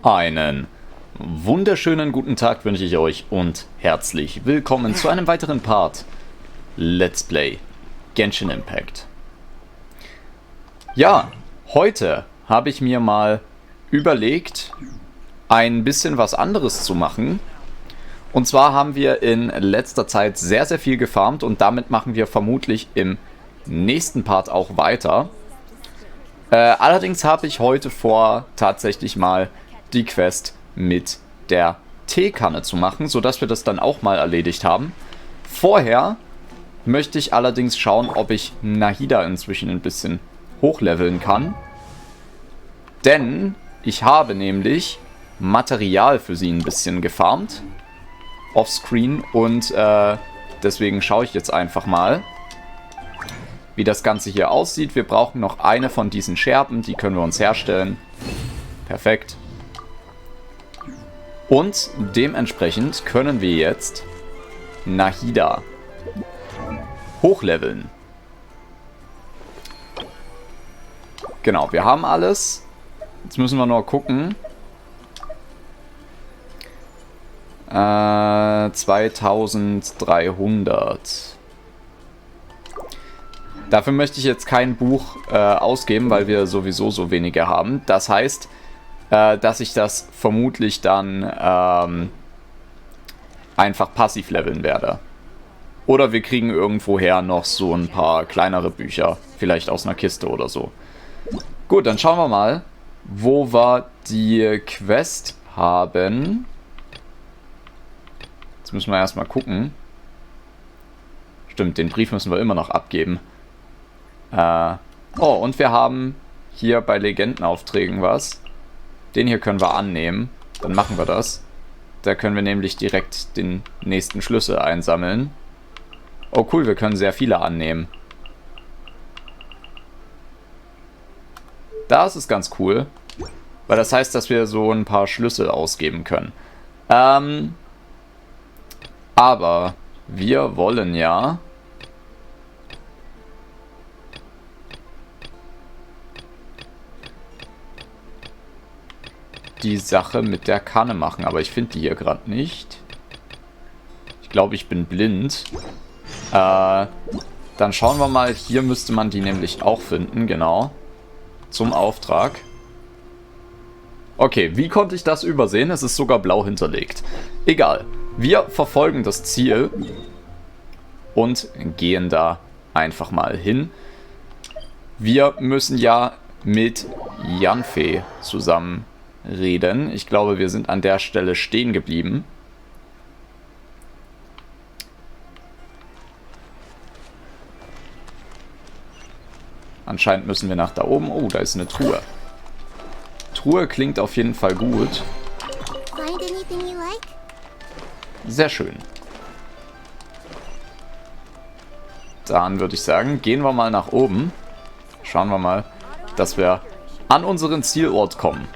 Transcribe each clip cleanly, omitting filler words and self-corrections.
Einen wunderschönen guten Tag wünsche ich euch und herzlich willkommen zu einem weiteren Part Let's Play Genshin Impact. Ja, heute habe ich mir mal überlegt, ein bisschen was anderes zu machen. Und zwar haben wir in letzter Zeit sehr, sehr viel gefarmt und damit machen wir vermutlich im nächsten Part auch weiter. Allerdings habe ich heute vor, tatsächlich mal die Quest mit der Teekanne zu machen, sodass wir das dann auch mal erledigt haben. Vorher möchte ich allerdings schauen, ob ich Nahida inzwischen ein bisschen hochleveln kann. Denn ich habe nämlich Material für sie ein bisschen gefarmt. Offscreen. Und deswegen schaue ich jetzt einfach mal, wie das Ganze hier aussieht. Wir brauchen noch eine von diesen Scherben. Die können wir uns herstellen. Perfekt. Und dementsprechend können wir jetzt Nahida hochleveln. Genau, wir haben alles. Jetzt müssen wir nur gucken. 2300. Dafür möchte ich jetzt kein Buch ausgeben, weil wir sowieso so wenige haben. Das heißt, dass ich das vermutlich dann einfach passiv leveln werde. Oder wir kriegen irgendwoher noch so ein paar kleinere Bücher. Vielleicht aus einer Kiste oder so. Gut, dann schauen wir mal, wo wir die Quest haben. Jetzt müssen wir erstmal gucken. Stimmt, den Brief müssen wir immer noch abgeben. Oh, und wir haben hier bei Legendenaufträgen was. Den hier können wir annehmen. Dann machen wir das. Da können wir nämlich direkt den nächsten Schlüssel einsammeln. Oh cool, wir können sehr viele annehmen. Das ist ganz cool. Weil das heißt, dass wir so ein paar Schlüssel ausgeben können. Aber wir wollen ja die Sache mit der Kanne machen. Aber ich finde die hier gerade nicht. Ich glaube, ich bin blind. Dann schauen wir mal. Hier müsste man die nämlich auch finden. Genau. Zum Auftrag. Okay, wie konnte ich das übersehen? Es ist sogar blau hinterlegt. Egal. Wir verfolgen das Ziel und gehen da einfach mal hin. Wir müssen ja mit Janfe zusammen reden. Ich glaube, wir sind an der Stelle stehen geblieben. Anscheinend müssen wir nach da oben. Oh, da ist eine Truhe. Truhe klingt auf jeden Fall gut. Sehr schön. Dann würde ich sagen, gehen wir mal nach oben. Schauen wir mal, dass wir an unseren Zielort kommen.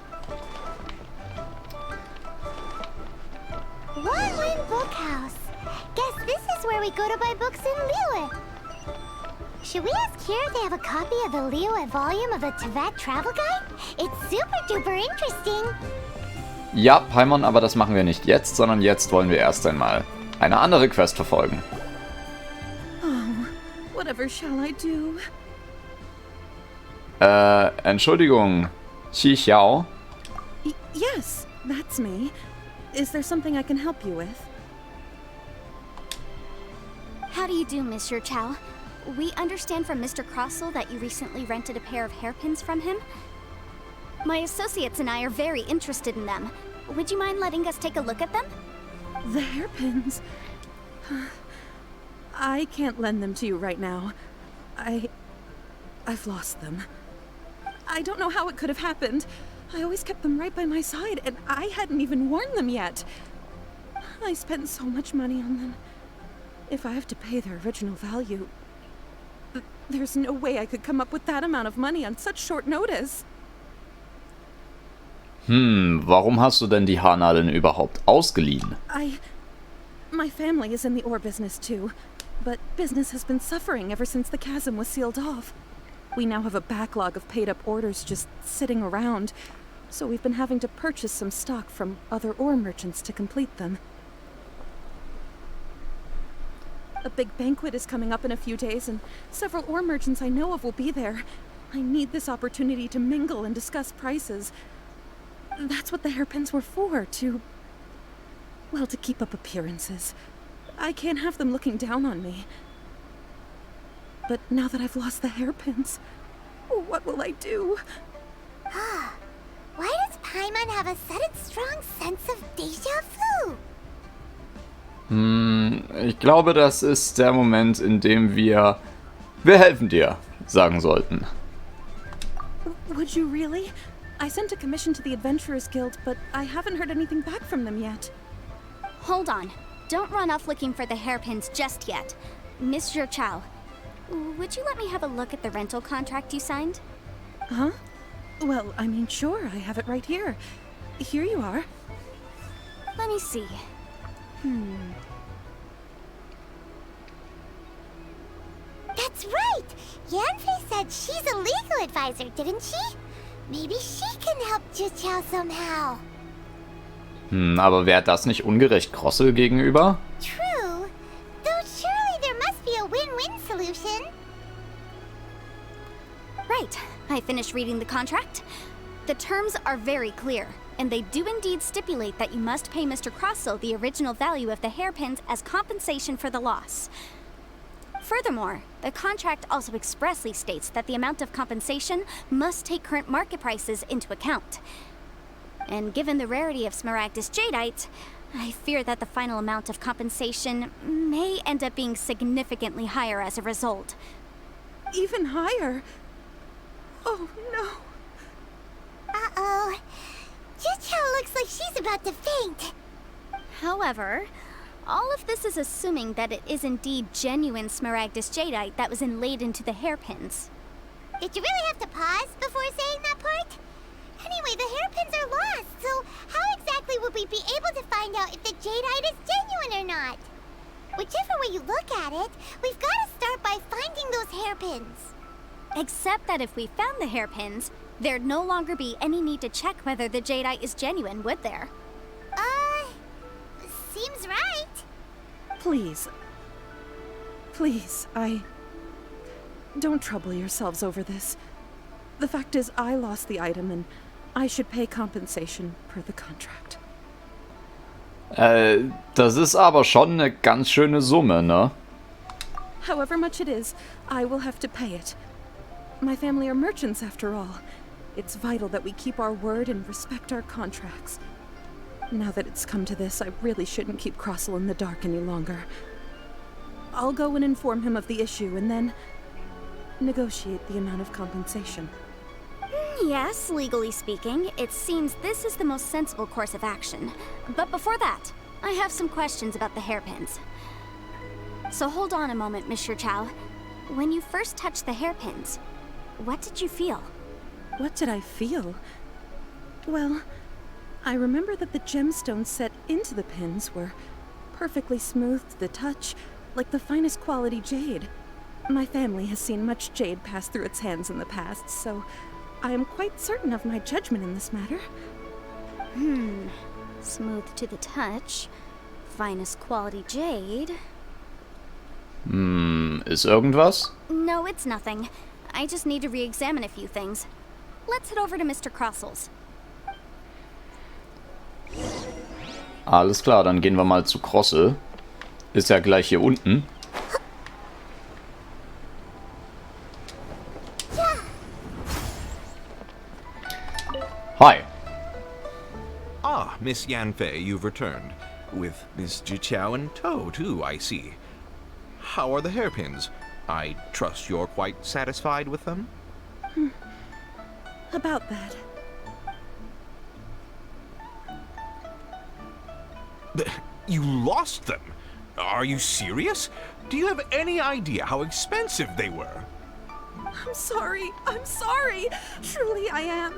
Should we ask here if they have a copy of the Liyue volume of the Teyvat Travel Guide? It's super duper interesting. Ja, Paimon, aber das machen wir nicht jetzt, sondern jetzt wollen wir erst einmal eine andere Quest verfolgen. Oh, whatever shall I do? Entschuldigung, Xi Xiao? Yes, that's me. Is there something I can help you with? How do you do, Monsieur Chow? We understand from Mr. Crossell that you recently rented a pair of hairpins from him. My associates and I are very interested in them. Would you mind letting us take a look at them? The hairpins? I can't lend them to you right now. I've lost them. I don't know how it could have happened. I always kept them right by my side, and I hadn't even worn them yet. I spent so much money on them. If I have to pay their original value, there's no way I could come up with that amount of money on such short notice. Warum hast du denn die Haarnadeln überhaupt ausgeliehen? My family is in the ore business too, but business has been suffering ever since the chasm was sealed off. We now have a backlog of paid-up orders just sitting around. so we've been having to purchase some stock from other ore merchants to complete them. A big banquet is coming up in a few days, and several ore merchants I know of will be there. I need this opportunity to mingle and discuss prices. That's what the hairpins were for, to keep up appearances. I can't have them looking down on me. But now that I've lost the hairpins, what will I do? Why does Paimon have a sudden strong sense of déjà vu? Ich glaube, das ist der Moment, in dem wir helfen dir sagen sollten. Would you really? I sent a commission to the Adventurers Guild, but I haven't heard anything back from them yet. Hold on. Don't run off looking for the hairpins just yet. Mr. Chow, would you let me have a look at the rental contract you signed? Huh? Well, I mean, sure, I have it right here. Here you are. Let me see. That's right! Yanfei said she's a legal advisor, didn't she? Maybe she can help Juqiao somehow. Aber wäre das nicht ungerecht Crossel gegenüber? True. Though surely there must be a win-win solution. Right. I finished reading the contract. The terms are very clear, and they do indeed stipulate that you must pay Mr. Crossel the original value of the hairpins as compensation for the loss. Furthermore, the contract also expressly states that the amount of compensation must take current market prices into account. And given the rarity of Smaragdus Jadeite, I fear that the final amount of compensation may end up being significantly higher as a result. Even higher? Oh, no. Uh-oh. Juqiao looks like she's about to faint. However, all of this is assuming that it is indeed genuine Smaragdus Jadeite that was inlaid into the hairpins. Did you really have to pause before saying that part? Anyway, the hairpins are lost, so how exactly would we be able to find out if the Jadeite is genuine or not? Whichever way you look at it, we've got to start by finding those hairpins. Except that if we found the hairpins, there'd no longer be any need to check whether the Jadeite is genuine, would there? Seems right. Please. Please, don't trouble yourselves over this. The fact is, I lost the item, and I should pay compensation per the contract. Das ist aber schon eine ganz schöne Summe, ne? However much it is, I will have to pay it. My family are merchants, after all. It's vital that we keep our word and respect our contracts. Now that it's come to this, I really shouldn't keep Crossel in the dark any longer. I'll go and inform him of the issue, and then negotiate the amount of compensation. Yes, legally speaking, it seems this is the most sensible course of action. But before that, I have some questions about the hairpins. So hold on a moment, Mr. Chow. When you first touched the hairpins, what did you feel? What did I feel? Well, I remember that the gemstones set into the pins were perfectly smooth to the touch, like the finest quality jade. My family has seen much jade pass through its hands in the past, so I am quite certain of my judgment in this matter. Smooth to the touch, finest quality jade. Ist irgendwas? No, it's nothing. I just need to re-examine a few things. Let's head over to Mr. Crossel's. Alles klar, dann gehen wir mal zu Crossel. Ist ja gleich hier unten. Hi. Ah, Miss Yanfei, you've returned. With Miss Juqiao in tow, too, I see. How are the hairpins? I trust you're quite satisfied with them? About that. You lost them? Are you serious? Do you have any idea how expensive they were? I'm sorry. Truly I am.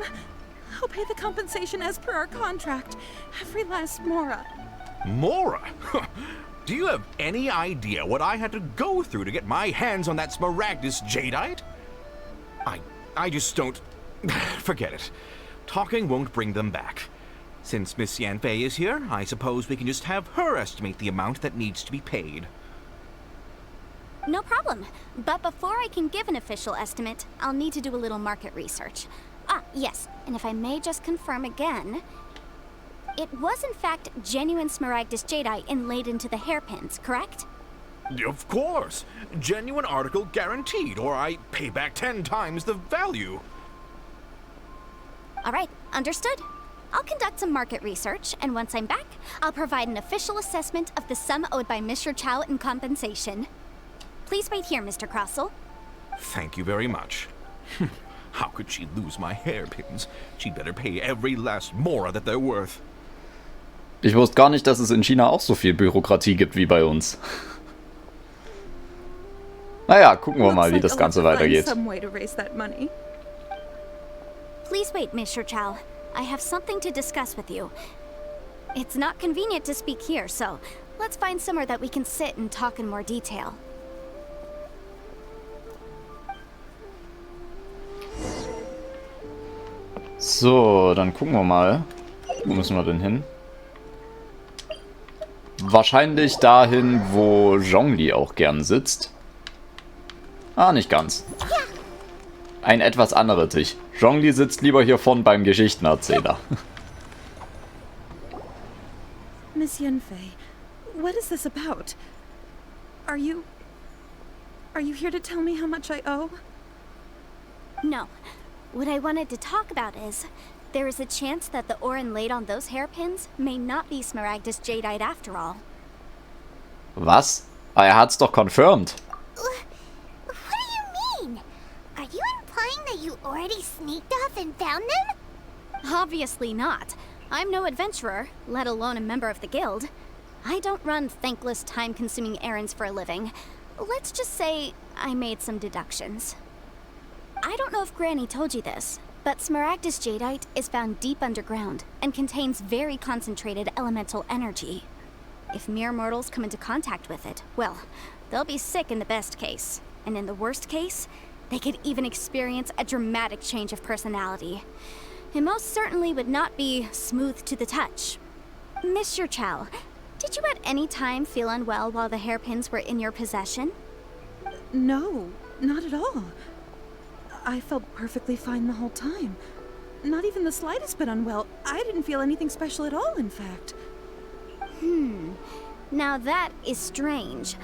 I'll pay the compensation as per our contract. Every last mora. Mora? Do you have any idea what I had to go through to get my hands on that Smaragdus Jadeite? I just don't... Forget it. Talking won't bring them back. Since Miss Yanfei is here, I suppose we can just have her estimate the amount that needs to be paid. No problem. But before I can give an official estimate, I'll need to do a little market research. Ah, yes, and if I may just confirm again, it was in fact genuine Smaragdus jadeite inlaid into the hairpins, correct? Of course! Genuine article guaranteed, or I pay back 10 times the value. Alright, understood. I'll conduct some market research, and once I'm back, I'll provide an official assessment of the sum owed by Mr. Chow in compensation. Please wait here, Mr. Crossell. Thank you very much. How could she lose my hairpins? She'd better pay every last mora that they're worth. Ich wusste gar nicht, dass es in China auch so viel Bürokratie gibt wie bei uns. Naja, gucken wir mal, wie das Ganze weitergeht. Please wait, Mr. Chow. I have something to discuss with you. It's not convenient to speak here, so let's find somewhere that we can sit and talk in more detail. So, dann gucken wir mal. Wo müssen wir denn hin? Wahrscheinlich dahin, wo Zhongli auch gern sitzt. Ah, nicht ganz. Ein etwas anderer Tisch. Zhongli sitzt lieber hier vorn beim Geschichtenerzähler. Miss Yanfei, what is this about? Are you here to tell me how much I owe? No. What I wanted to talk about is, there is a chance that the ore inlaid on those hairpins may not be Smaragdus jadeite after all. Was? Er hat's doch confirmed. What do you mean? Are you implying that you already sneaked off and found them? Obviously not. I'm no adventurer, let alone a member of the guild. I don't run thankless, time-consuming errands for a living. Let's just say I made some deductions. I don't know if Granny told you this, but Smaragdus jadeite is found deep underground and contains very concentrated elemental energy. If mere mortals come into contact with it, well, they'll be sick in the best case. And in the worst case, they could even experience a dramatic change of personality. It most certainly would not be smooth to the touch. Mr. Chow, did you at any time feel unwell while the hairpins were in your possession? No, not at all. I felt perfectly fine the whole time. Not even the slightest bit unwell. I didn't feel anything special at all, in fact. Now that is strange.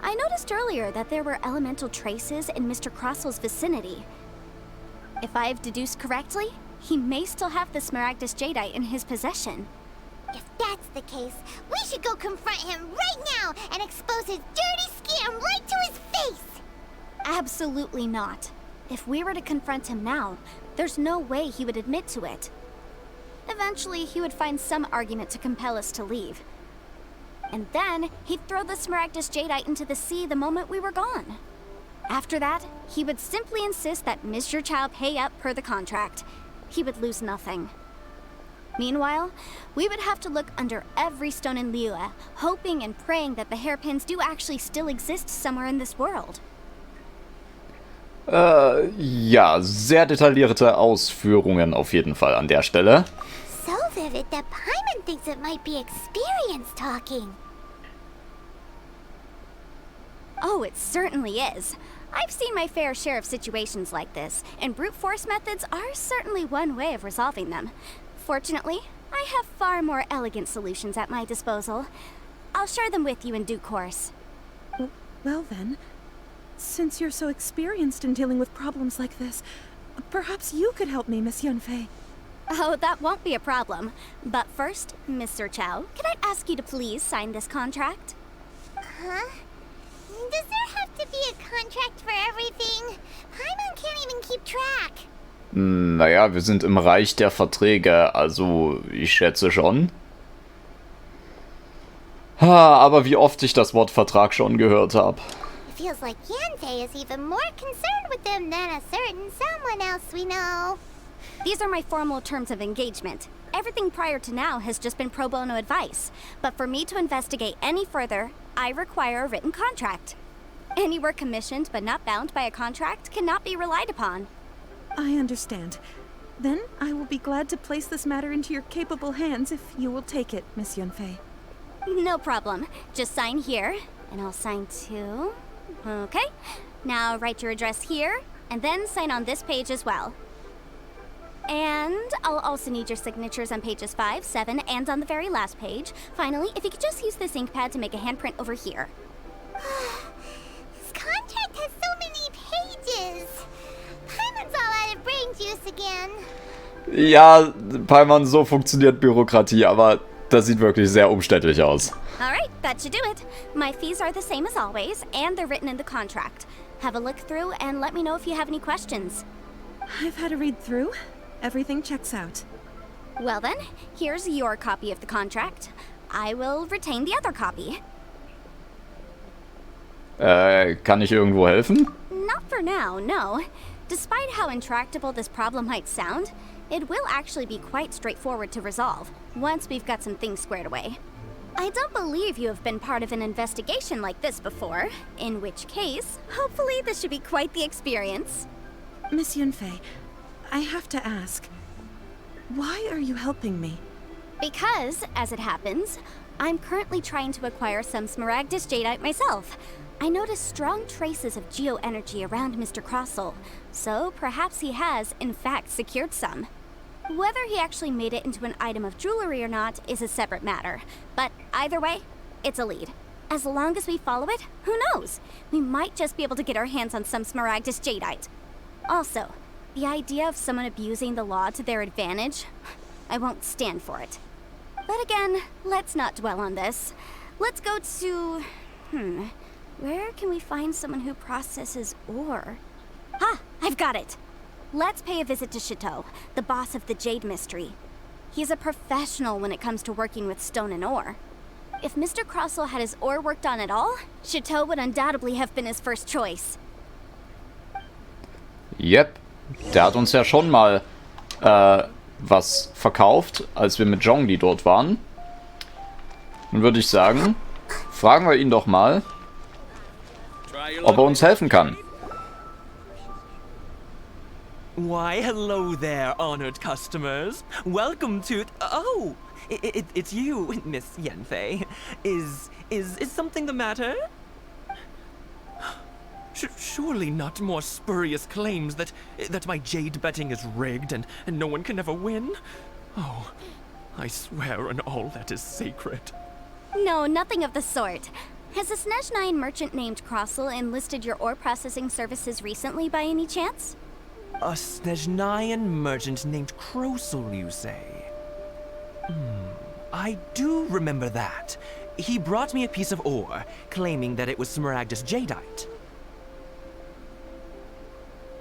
I noticed earlier that there were elemental traces in Mr. Crossell's vicinity. If I've deduced correctly, he may still have the Smaragdus jadeite in his possession. If that's the case, we should go confront him right now and expose his dirty scam right to his face! Absolutely not. If we were to confront him now, there's no way he would admit to it. Eventually, he would find some argument to compel us to leave. And then, he'd throw the Smaragdus jadeite into the sea the moment we were gone. After that, he would simply insist that Mr. Chow pay up per the contract. He would lose nothing. Meanwhile, we would have to look under every stone in Liyue, hoping and praying that the hairpins do actually still exist somewhere in this world. Ja, sehr detaillierte Ausführungen auf jeden Fall an der Stelle. So vivid that Paimon thinks it might be experience talking. Oh, it certainly is. I've seen my fair share of situations like this, and brute force methods are certainly one way of resolving them. Fortunately, I have far more elegant solutions at my disposal. I'll share them with you in due course. Well then, since you're so experienced in dealing with problems like this, perhaps you could help me, Miss Yanfei. Oh, that won't be a problem. But first, Mr. Chow, can I ask you to please sign this contract? Huh? Does there have to be a contract for everything? Paimon can't even keep track. Naja, wir sind im Reich der Verträge, also ich schätze schon. Aber wie oft ich das Wort Vertrag schon gehört habe. It feels like Yanfei is even more concerned with them than a certain someone else we know. These are my formal terms of engagement. Everything prior to now has just been pro bono advice. But for me to investigate any further, I require a written contract. Any work commissioned but not bound by a contract cannot be relied upon. I understand. Then I will be glad to place this matter into your capable hands if you will take it, Miss Yunfei. No problem. Just sign here, and I'll sign too. Okay. Now write your address here, and then sign on this page as well. And I'll also need your signatures on pages 5, 7, and on the very last page. Finally, if you could just use this ink pad to make a handprint over here. This contract has so many pages. Paimon's all out of brain juice again. Ja, Paimon, so funktioniert Bürokratie, aber das sieht wirklich sehr umständlich aus. Alright, that should do it. My fees are the same as always, and they're written in the contract. Have a look through and let me know if you have any questions. I've had a read through. Everything checks out. Well then, here's your copy of the contract. I will retain the other copy. Kann ich irgendwo helfen? Not for now, no. Despite how intractable this problem might sound, it will actually be quite straightforward to resolve, once we've got some things squared away. I don't believe you have been part of an investigation like this before, in which case, hopefully this should be quite the experience. Miss Yunfei, I have to ask, why are you helping me? Because, as it happens, I'm currently trying to acquire some Smaragdus Jadeite myself. I noticed strong traces of geoenergy around Mr. Crossell, so perhaps he has, in fact, secured some. Whether he actually made it into an item of jewelry or not is a separate matter, but either way, it's a lead. As long as we follow it, who knows? We might just be able to get our hands on some Smaragdus Jadeite. Also, the idea of someone abusing the law to their advantage, I won't stand for it. But again, let's not dwell on this. Let's go to... where can we find someone who processes ore? Ha! I've got it! Let's pay a visit to Chateau, the boss of the Jade Mystery. He's a professional when it comes to working with stone and ore. If Mr. Crossell had his ore worked on at all, Chateau would undoubtedly have been his first choice. Yep, der hat uns ja schon mal was verkauft, als wir mit Zhongli dort waren. Dann würde ich sagen, fragen wir ihn doch mal, ob er uns helfen kann. Why, hello there, honored customers. Welcome to... Oh, it's you, Miss Yanfei. Is something the matter? Surely not more spurious claims that my jade betting is rigged and no one can ever win? Oh, I swear on all that is sacred. No, nothing of the sort. Has a Snezhnyan merchant named Crossell enlisted your ore processing services recently by any chance? A Snezhnyan merchant named Crossell, you say? I do remember that. He brought me a piece of ore, claiming that it was Smaragdus Jadeite.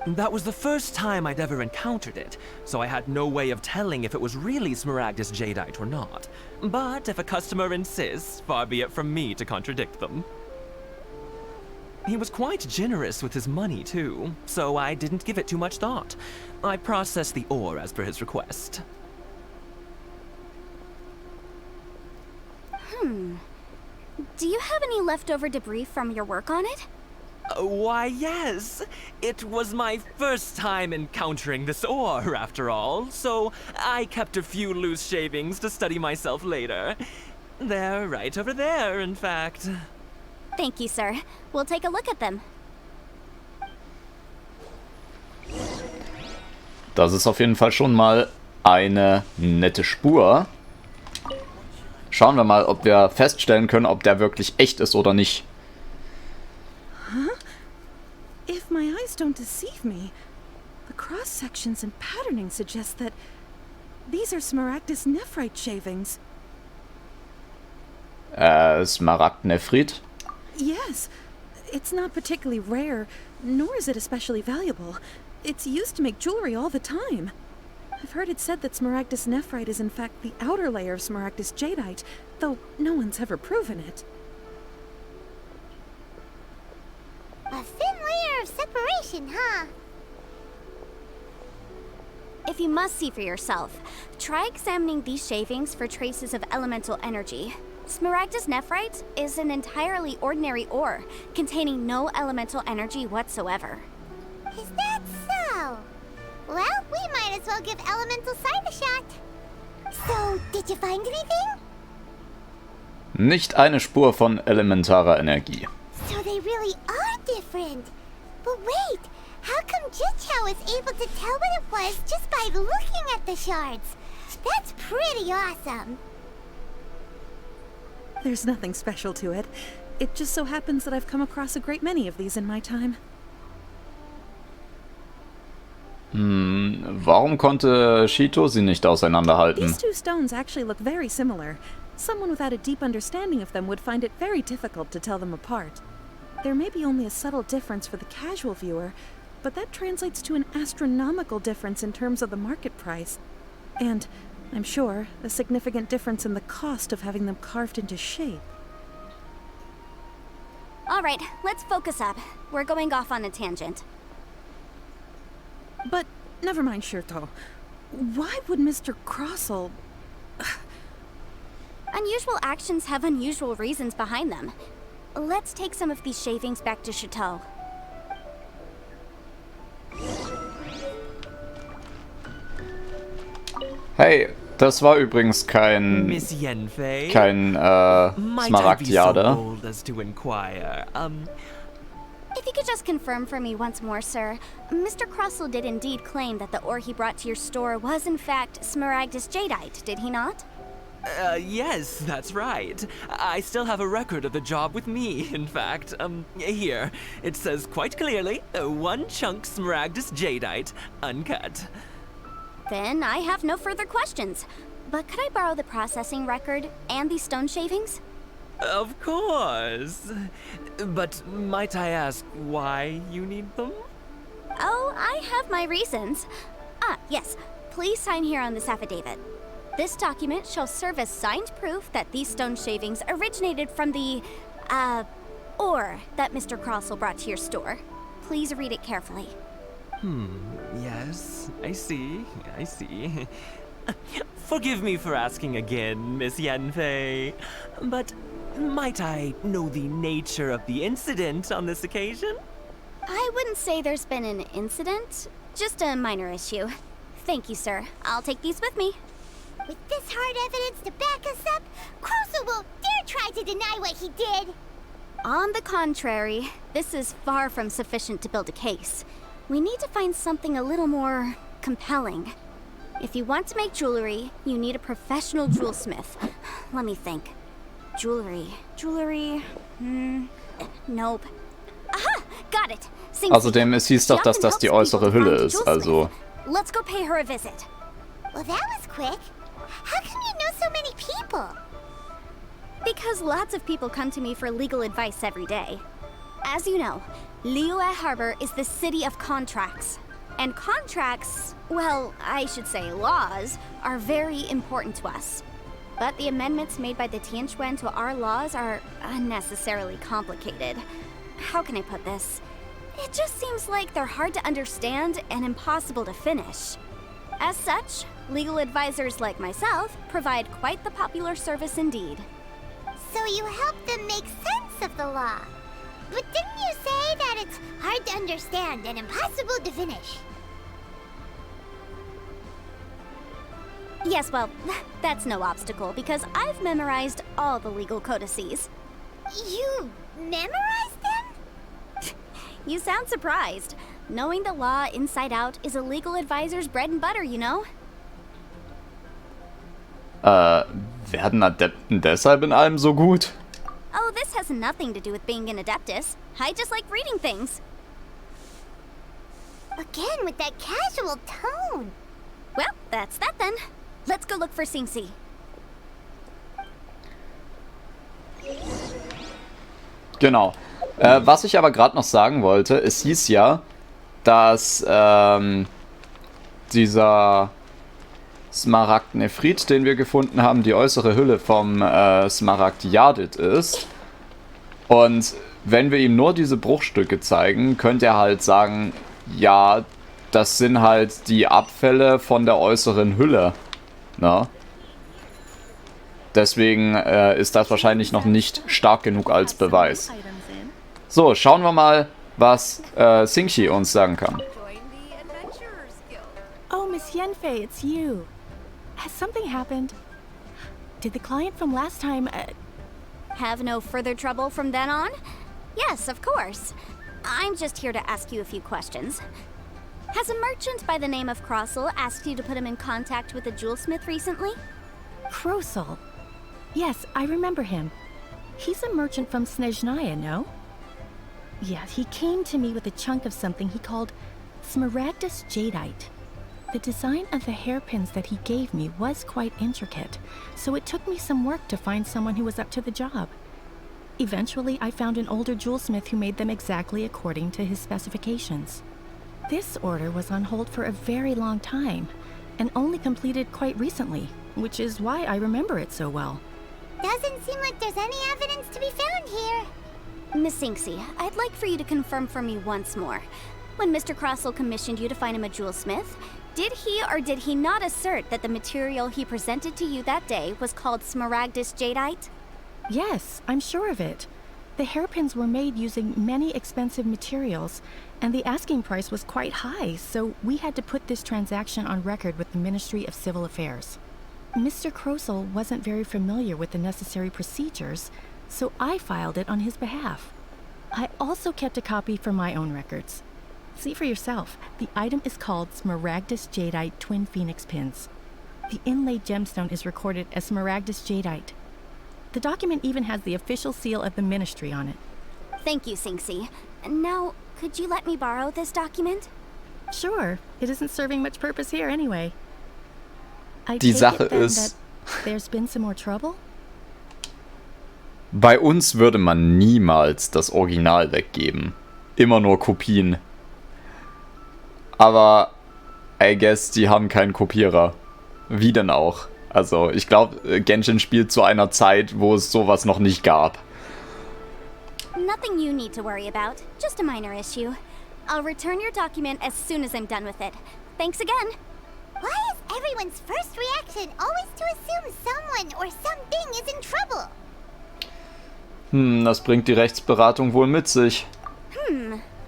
That was the first time I'd ever encountered it, so I had no way of telling if it was really Smaragdus Jadeite or not. But if a customer insists, far be it from me to contradict them. He was quite generous with his money, too, so I didn't give it too much thought. I processed the ore as per his request. Do you have any leftover debris from your work on it? Why, yes. It was my first time encountering this ore, after all, so I kept a few loose shavings to study myself later. They're right over there, in fact. Thank you, sir. We'll take a look at them. Das ist auf jeden Fall schon mal eine nette Spur. Schauen wir mal, ob wir feststellen können, ob der wirklich echt ist oder nicht. If my eyes don't deceive me, the cross-sections and patterning suggest that these are Smaragdus nephrite shavings. Smaragd-Nephrit? Yes. It's not particularly rare, nor is it especially valuable. It's used to make jewelry all the time. I've heard it said that Smaragdus nephrite is in fact the outer layer of Smaragdus Jadeite, though no one's ever proven it. A thin layer of separation, huh? If you must see for yourself, try examining these shavings for traces of elemental energy. Smaragdus nephrite is an entirely ordinary ore, containing no elemental energy whatsoever. Is that so? Well, we might might as well give elemental sight a shot. So, did you find anything? Nicht eine Spur von elementarer Energie. So they really are different. But wait, how come Jichao was able to tell what it was just by looking at the shards? That's pretty awesome. There's nothing special to it. It just so happens that I've come across a great many of these in my time. Warum konnte Shito sie nicht auseinanderhalten? These two stones actually look very similar. Someone without a deep understanding of them would find it very difficult to tell them apart. There may be only a subtle difference for the casual viewer, but that translates to an astronomical difference in terms of the market price. And, I'm sure, a significant difference in the cost of having them carved into shape. Alright, let's focus up. We're going off on a tangent. But, never mind, Shirto. Why would Mr. Crossell... Unusual actions have unusual reasons behind them. Let's take some of these shavings back to Chateau. Hey, das war übrigens kein Miss Yanfei? Smaragdjade. Might I be so bold as to inquire, If you could just confirm for me once more, sir. Mr. Crossell did indeed claim that the ore he brought to your store was in fact Smaragdus Jadeite, did he not? Yes, that's right. I still have a record of the job with me, in fact. Here. It says quite clearly, 1 chunk Smaragdus Jadeite, uncut. Then I have no further questions. But could I borrow the processing record and these stone shavings? Of course. But might I ask why you need them? Oh, I have my reasons. Ah, yes. Please sign here on this affidavit. This document shall serve as signed proof that these stone shavings originated from the, ore that Mr. Crossell brought to your store. Please read it carefully. Yes, I see. Forgive me for asking again, Miss Yanfei, but might I know the nature of the incident on this occasion? I wouldn't say there's been an incident, just a minor issue. Thank you, sir. I'll take these with me. With this hard evidence to back us up, Crossell won't dare try to deny what he did. On the contrary, this is far from sufficient to build a case. We need to find something a little more compelling. If you want to make jewelry, you need a professional jewelsmith. Let me think. Jewelry. Nope. Aha! Got it! Sing Außerdem, es hieß doch, dass das die äußere Hülle ist, also... Let's go pay her a visit. Well, that was quick. How come you know so many people? Because lots of people come to me for legal advice every day. As you know, Liyue Harbor is the city of contracts. And contracts, well, I should say laws, are very important to us. But the amendments made by the Tianquan to our laws are unnecessarily complicated. How can I put this? It just seems like they're hard to understand and impossible to finish. As such, legal advisors like myself provide quite the popular service indeed. So you help them make sense of the law. But didn't you say that it's hard to understand and impossible to finish? Yes, well, that's no obstacle because I've memorized all the legal codices. You memorized them? You sound surprised. Knowing the law inside out is a legal advisor's bread and butter, you know? Werden Adepten deshalb in allem so gut? Oh, this has nothing to do with being an Adeptus. I just like reading things. Again, with that casual tone. Well, that's that then. Let's go look for Singsi. Genau. Was ich aber gerade noch sagen wollte, es hieß ja, dass dieser Smaragdnephrit, den wir gefunden haben, die äußere Hülle vom Smaragdjadit ist. Und wenn wir ihm nur diese Bruchstücke zeigen, könnte er halt sagen, ja, das sind halt die Abfälle von der äußeren Hülle. Na? Deswegen ist das wahrscheinlich noch nicht stark genug als Beweis. So, schauen wir mal, was Singshi uns sagen kann. Oh, Miss Miss Yanfei, it's you. Has something happened? Did the client from last time, Have no further trouble from then on? Yes, of course. I'm just here to ask you a few questions. Has a merchant by the name of Crossel asked you to put him in contact with a jewelsmith recently? Krosel? Yes, I remember him. He's a merchant from Snezhnaya, no? Yeah, he came to me with a chunk of something he called Smaragdus Jadeite. The design of the hairpins that he gave me was quite intricate, so it took me some work to find someone who was up to the job. Eventually, I found an older jewelsmith who made them exactly according to his specifications. This order was on hold for a very long time, and only completed quite recently, which is why I remember it so well. Doesn't seem like there's any evidence to be found here. Miss Inksy, I'd like for you to confirm for me once more. When Mr. Crossel commissioned you to find him a jewelsmith, did he or did he not assert that the material he presented to you that day was called Smaragdus Jadeite? Yes, I'm sure of it. The hairpins were made using many expensive materials, and the asking price was quite high, so we had to put this transaction on record with the Ministry of Civil Affairs. Mr. Krosel wasn't very familiar with the necessary procedures, so I filed it on his behalf. I also kept a copy for my own records. See for yourself, the item is called Smaragdus Jadeite Twin Phoenix Pins. The inlaid gemstone is recorded as Smaragdus Jadeite. The document even has the official seal of the ministry on it. Thank you, Sinksy. Now, could you let me borrow this document? Sure, it isn't serving much purpose here anyway. I Die take Sache it then ist, that there's been some more trouble? bei uns würde man niemals das Original weggeben. Immer nur Kopien. Aber, I guess, die haben keinen Kopierer. Wie denn auch? Also, ich glaube, Genshin spielt zu einer Zeit, wo es sowas noch nicht gab. Nothing you need to worry about. Just a minor issue. I'll return your document as soon as I'm done with it. Thanks again. Why is everyone's first reaction always to assume someone or something is in trouble? Das bringt die Rechtsberatung wohl mit sich.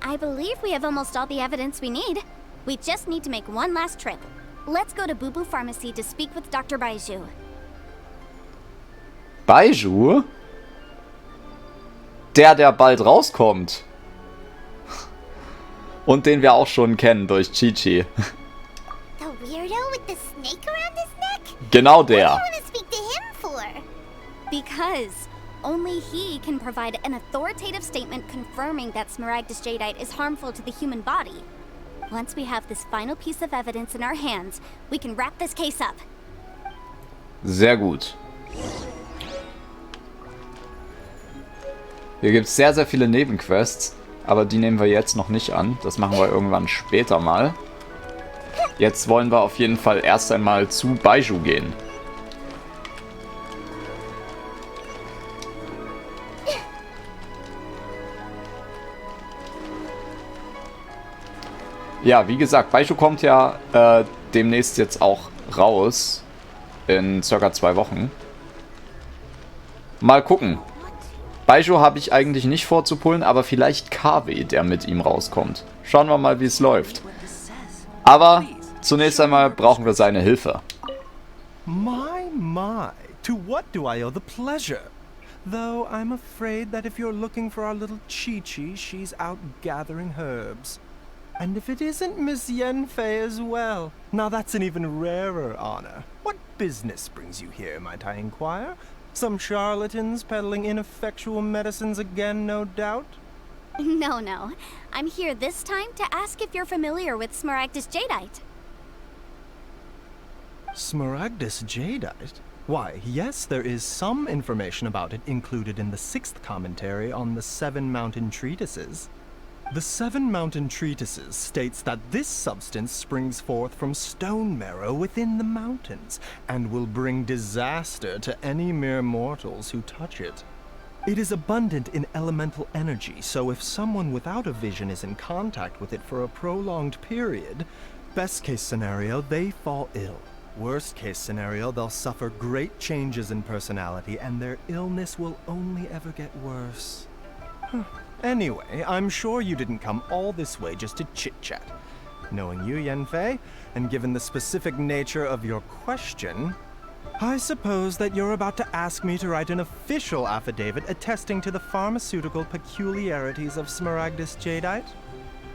I believe we have almost all the evidence we need. We just need to make one last trip. Let's go to Boo Boo Pharmacy to speak with Dr. Baiju. Baiju? Der bald rauskommt. Und den wir auch schon kennen durch Chi-Chi. The weirdo with the snake around his neck? Genau What do der. you want to speak to him for? Because only he can provide an authoritative statement confirming that Smaragdus Jadeite is harmful to the human body. Once we have this final piece of evidence in our hands, we can wrap this case up. Sehr gut. Hier gibt es sehr, sehr viele Nebenquests, aber die nehmen wir jetzt noch nicht an. Das machen wir irgendwann später mal. Jetzt wollen wir auf jeden Fall erst einmal zu Baiju gehen. Ja, wie gesagt, Baiju kommt ja demnächst jetzt auch raus. In circa 2 Wochen. Mal gucken. Baiju habe ich eigentlich nicht vorzupullen, aber vielleicht KW, der mit ihm rauskommt. Schauen wir mal, wie es läuft. Aber zunächst einmal brauchen wir seine Hilfe. My, to what do I owe the pleasure? Though I'm afraid that if you're looking for our little Chi-Chi, she's out gathering herbs. And if it isn't Miss Yanfei as well, now that's an even rarer honor. What business brings you here, might I inquire? Some charlatans peddling ineffectual medicines again, no doubt? No. I'm here this time to ask if you're familiar with Smaragdus Jadeite. Smaragdus Jadeite? Why, yes, there is some information about it included in the 6th commentary on the 7 Mountain Treatises. The 7 Mountain Treatises states that this substance springs forth from stone marrow within the mountains, and will bring disaster to any mere mortals who touch it. It is abundant in elemental energy, so if someone without a vision is in contact with it for a prolonged period, best case scenario, they fall ill. Worst case scenario, they'll suffer great changes in personality, and their illness will only ever get worse. Anyway, I'm sure you didn't come all this way just to chit-chat. Knowing you, Yanfei, and given the specific nature of your question, I suppose that you're about to ask me to write an official affidavit attesting to the pharmaceutical peculiarities of Smaragdus jadeite?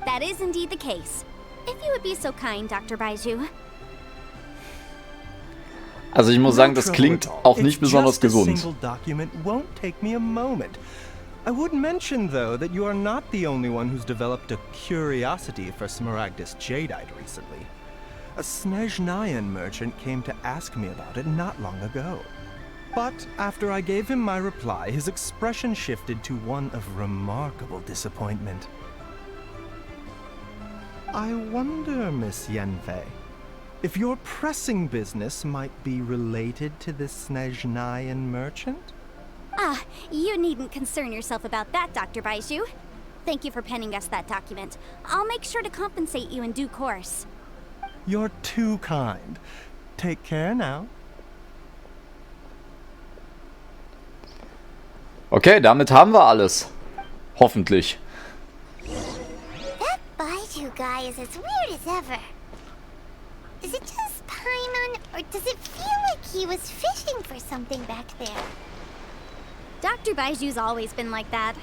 That is indeed the case. If you would be so kind, Dr. Baiju. Also ich muss sagen, das klingt auch nicht besonders Just a gesund. single document won't take me a moment. I would mention, though, that you are not the only one who's developed a curiosity for Smaragdus jadeite recently. A Snezhnayan merchant came to ask me about it not long ago. But after I gave him my reply, his expression shifted to one of remarkable disappointment. I wonder, Miss Yanfei, if your pressing business might be related to this Snezhnayan merchant? Ah, you needn't concern yourself about that, Dr. Baiju. Thank you for penning us that document. I'll make sure to compensate you in due course. You're too kind. Take care now. Okay, damit haben wir alles. Hoffentlich. That Baiju guy is as weird as ever. Is it just Paimon, or does it feel like he was fishing for something back there? Dr. Baiju's always been like that.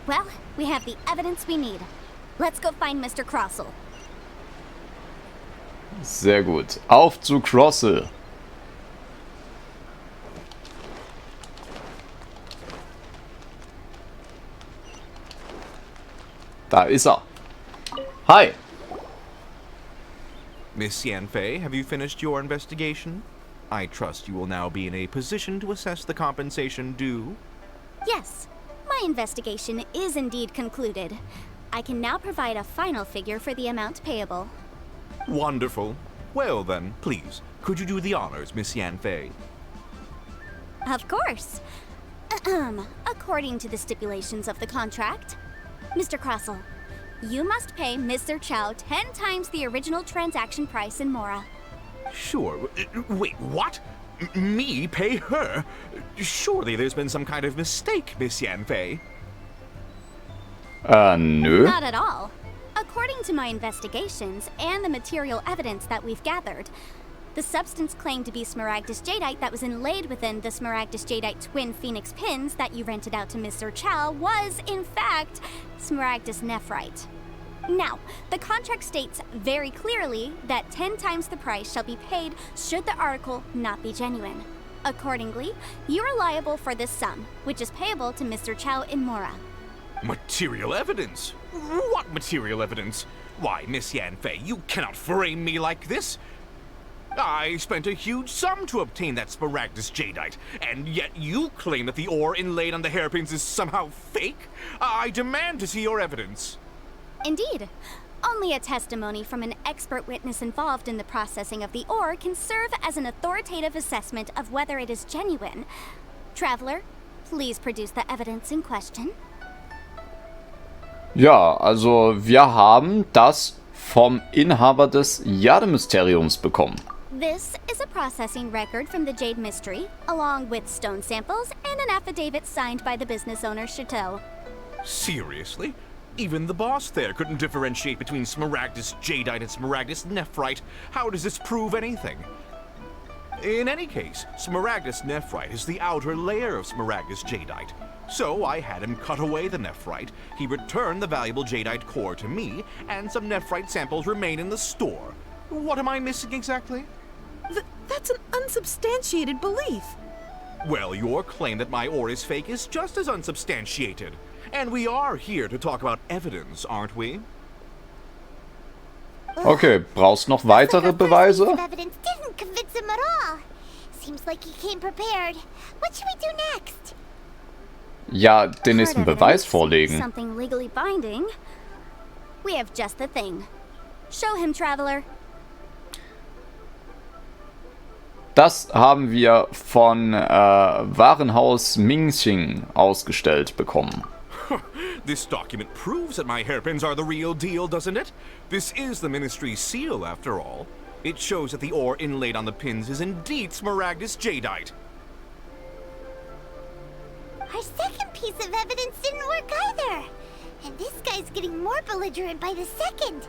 Well, we have the evidence we need. Let's go find Mr. Crossell. Sehr gut. Auf zu Crossell. Da ist er. Hi. Miss Yanfei, have you finished your investigation? I trust you will now be in a position to assess the compensation due. Yes, my investigation is indeed concluded. I can now provide a final figure for the amount payable. Wonderful. Well then, please, could you do the honors, Miss Yanfei? Of course. According to the stipulations of the contract, Mr. Crossell, you must pay Mr. Chow 10 times the original transaction price in Mora. Sure. Wait, what? Me pay her? Surely there's been some kind of mistake, Miss Yanfei. Nö. Not at all. According to my investigations and the material evidence that we've gathered, the substance claimed to be Smaragdus jadeite that was inlaid within the Smaragdus jadeite twin phoenix pins that you rented out to Mr. Chow was, in fact, Smaragdus nephrite. Now, the contract states very clearly that 10 times the price shall be paid should the article not be genuine. Accordingly, you are liable for this sum, which is payable to Mr. Chow in Mora. Material evidence? What material evidence? Why, Miss Yanfei, you cannot frame me like this. I spent a huge sum to obtain that Smaragdus jadeite, and yet you claim that the ore inlaid on the hairpins is somehow fake? I demand to see your evidence. Indeed. Only a testimony from an expert witness involved in the processing of the ore can serve as an authoritative assessment of whether it is genuine. Traveler, please produce the evidence in question. Ja, also wir haben das vom Inhaber des Jade-Mysteriums bekommen. This is a processing record from the Jade Mystery, along with stone samples and an affidavit signed by the business owner, Chateau. Seriously? Even the boss there couldn't differentiate between Smaragdus jadeite and Smaragdus nephrite. How does this prove anything? In any case, Smaragdus nephrite is the outer layer of Smaragdus jadeite. So I had him cut away the nephrite, he returned the valuable jadeite core to me, and some nephrite samples remain in the store. What am I missing exactly? That's an unsubstantiated belief. Well, your claim that my ore is fake is just as unsubstantiated. And we are here to talk about evidence, aren't we? Okay, brauchst noch weitere Beweise? Evidence didn't convince him at all. Seems like he came prepared. What should we do next? Ja, den nächsten Hard Beweis evidence, vorlegen. Something legally binding. We have just the thing. Show him, Traveler. Das haben wir von Warenhaus Mingxing ausgestellt bekommen. This document proves that my hairpins are the real deal, doesn't it? This is the Ministry's seal, after all. It shows that the ore inlaid on the pins is indeed Smaragdus jadeite. Our second piece of evidence didn't work either. And this guy's getting more belligerent by the second.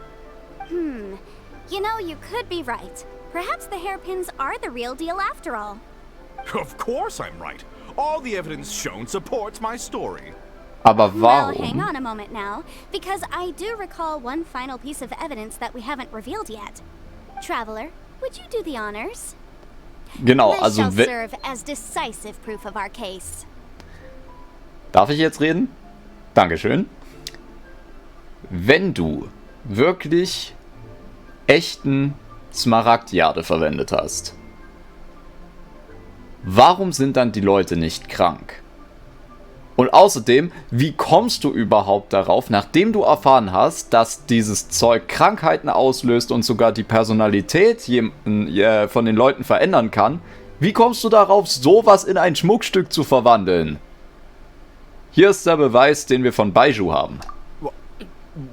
You know, you could be right. Perhaps the hairpins are the real deal after all. Of course I'm right. All the evidence shown supports my story. Aber Well, hang warum? on a moment now, because I do recall one final piece of evidence that we haven't revealed yet. Traveler, would you do the honors? Genau, This also shall we- serve as decisive proof of our case. Darf ich jetzt reden? Dankeschön. Wenn du wirklich echten Smaragdjade verwendet hast, warum sind dann die Leute nicht krank? Und außerdem, wie kommst du überhaupt darauf, nachdem du erfahren hast, dass dieses Zeug Krankheiten auslöst und sogar die Personalität von den Leuten verändern kann, wie kommst du darauf, sowas in ein Schmuckstück zu verwandeln? Hier ist der Beweis, den wir von Baiju haben.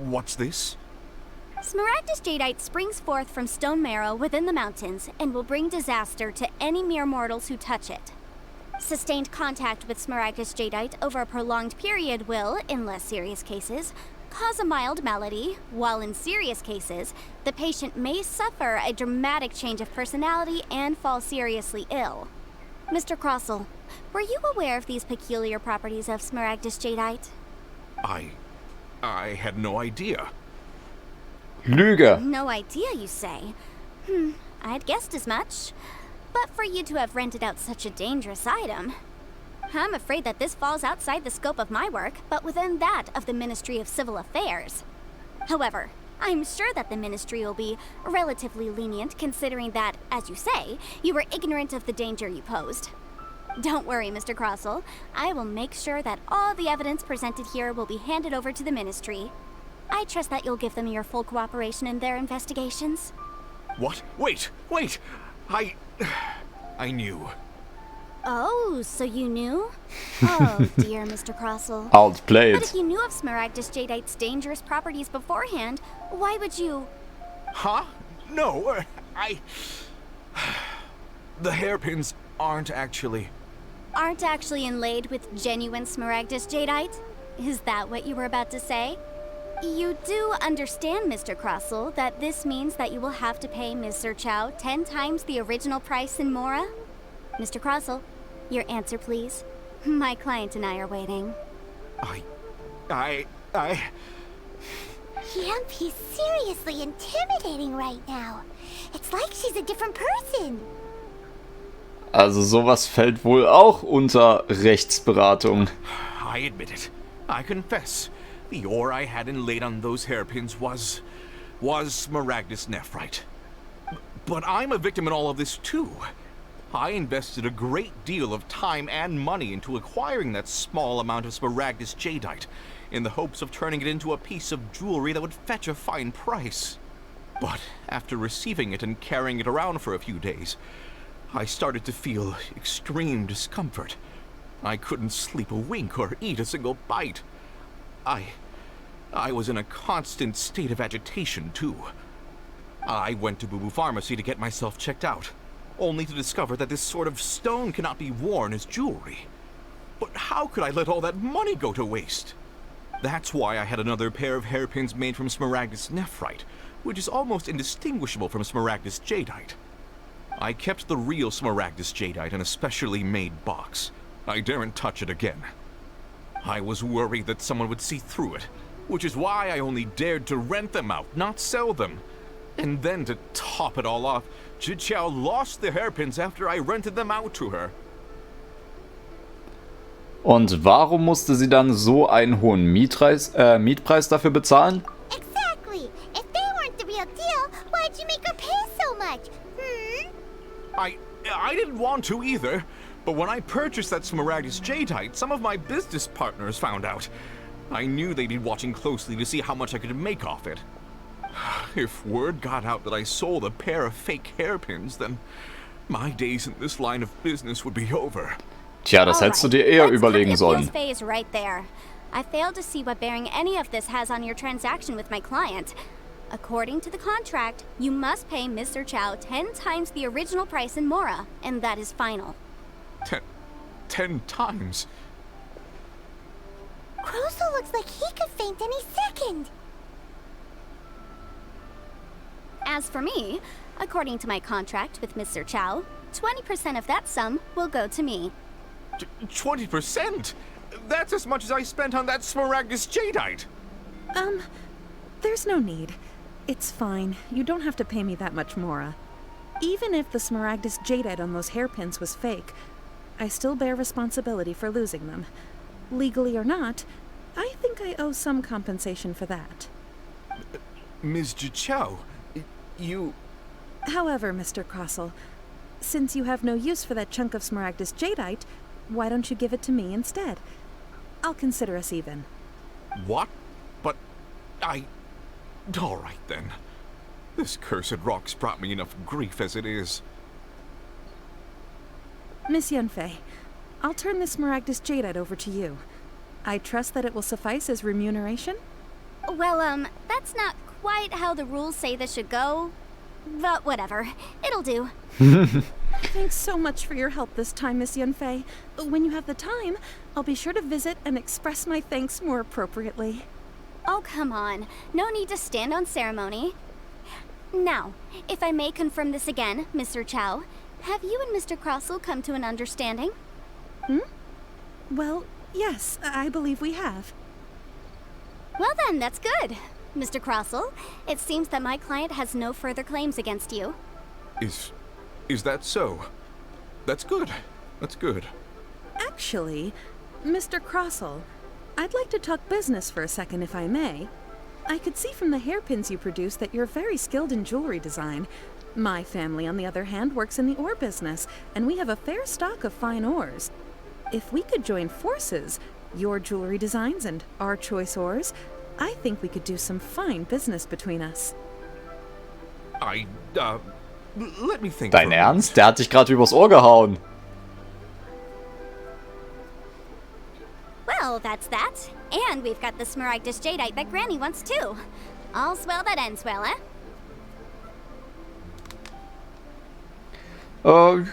What's this? Smaragdus jadeite springs forth from stone marrow within the mountains and will bring disaster to any mere mortals who touch it. Sustained contact with Smaragdus jadeite over a prolonged period will, in less serious cases, cause a mild malady, while in serious cases, the patient may suffer a dramatic change of personality and fall seriously ill. Mr. Crossell, were you aware of these peculiar properties of Smaragdus jadeite? I had no idea. Lüge. No idea, you say? I'd guessed as much. But for you to have rented out such a dangerous item, I'm afraid that this falls outside the scope of my work, but within that of the Ministry of Civil Affairs. However, I'm sure that the Ministry will be relatively lenient considering that, as you say, you were ignorant of the danger you posed. Don't worry, Mr. Crossell. I will make sure that all the evidence presented here will be handed over to the Ministry. I trust that you'll give them your full cooperation in their investigations. What? Wait! I knew. Oh, so you knew? Oh, dear Mr. Crossell. Outplayed. But if you knew of Smaragdus jadeite's dangerous properties beforehand, why would you... Huh? No, The hairpins aren't actually inlaid with genuine Smaragdus jadeite? Is that what you were about to say? You do understand, Mr. Crossell, that this means that you will have to pay Ms. Zerchow 10 times the original price in Mora? Mr. Crossell, your answer, please. My client and I are waiting. Yep, he's seriously intimidating right now. It's like she's a different person. Also sowas fällt wohl auch unter Rechtsberatung. I admit it. I confess. The ore I had inlaid on those hairpins was Smaragdus nephrite. But I'm a victim in all of this too. I invested a great deal of time and money into acquiring that small amount of Smaragdus jadeite, in the hopes of turning it into a piece of jewelry that would fetch a fine price. But after receiving it and carrying it around for a few days, I started to feel extreme discomfort. I couldn't sleep a wink or eat a single bite. I was in a constant state of agitation, too. I went to Boo Boo Pharmacy to get myself checked out, only to discover that this sort of stone cannot be worn as jewelry. But how could I let all that money go to waste? That's why I had another pair of hairpins made from Smaragdus nephrite, which is almost indistinguishable from Smaragdus jadeite. I kept the real Smaragdus jadeite in a specially made box. I daren't touch it again. I was worried that someone would see through it, which is why I only dared to rent them out, not sell them. And then to top it all off, Zhiqiao lost the hairpins after I rented them out to her. Und warum musste sie dann so einen hohen Mietpreis dafür bezahlen? Exactly. If they weren't the real deal, why'd you make her pay so much? I didn't want to either, but when I purchased that Smaragdus jadeite, some of my business partners found out. I knew they'd be watching closely to see how much I could make off it. If word got out that I sold a pair of fake hairpins, then my days in this line of business would be over. Tja, das hättest du dir eher überlegen sollen. Phase right there. I failed to see what bearing any of this has on your transaction with my client. According to the contract, you must pay Mr. Chow 10 times the original price in Mora, and that is final. 10 times? Crossell looks like he could faint any second. As for me, according to my contract with Mr. Chow, 20% of that sum will go to me. 20%? That's as much as I spent on that Smaragdus Jadeite. There's no need. It's fine. You don't have to pay me that much, Mora. Even if the Smaragdus Jadeite on those hairpins was fake, I still bear responsibility for losing them. Legally or not, I think I owe some compensation for that. Ms. Jichao, you... However, Mr. Crossell, since you have no use for that chunk of Smaragdus Jadeite, why don't you give it to me instead? I'll consider us even. What? But all right then. This cursed rock's brought me enough grief as it is. Miss Yanfei, I'll turn this Smaragdus Jadeite over to you. I trust that it will suffice as remuneration? Well, that's not quite how the rules say this should go. But whatever. It'll do. Thanks so much for your help this time, Miss Yanfei. When you have the time, I'll be sure to visit and express my thanks more appropriately. Oh, come on. No need to stand on ceremony. Now, if I may confirm this again, Mr. Chow, have you and Mr. Crossell come to an understanding? Well, yes, I believe we have. Well then, that's good. Mr. Crossell, it seems that my client has no further claims against you. Is that so? That's good. That's good. Actually, Mr. Crossell, I'd like to talk business for a second if I may. I could see from the hairpins you produce that you're very skilled in jewelry design. My family, on the other hand, works in the ore business, and we have a fair stock of fine ores. If we could join forces, your jewelry designs and our choice ores, I think we could do some fine business between us. Let me think. Dein Ernst? Der hat dich gerade übers Ohr gehauen. Well, that's that. And we've got the Smaragdus Jadeite that Granny wants too. All's well that ends well, eh?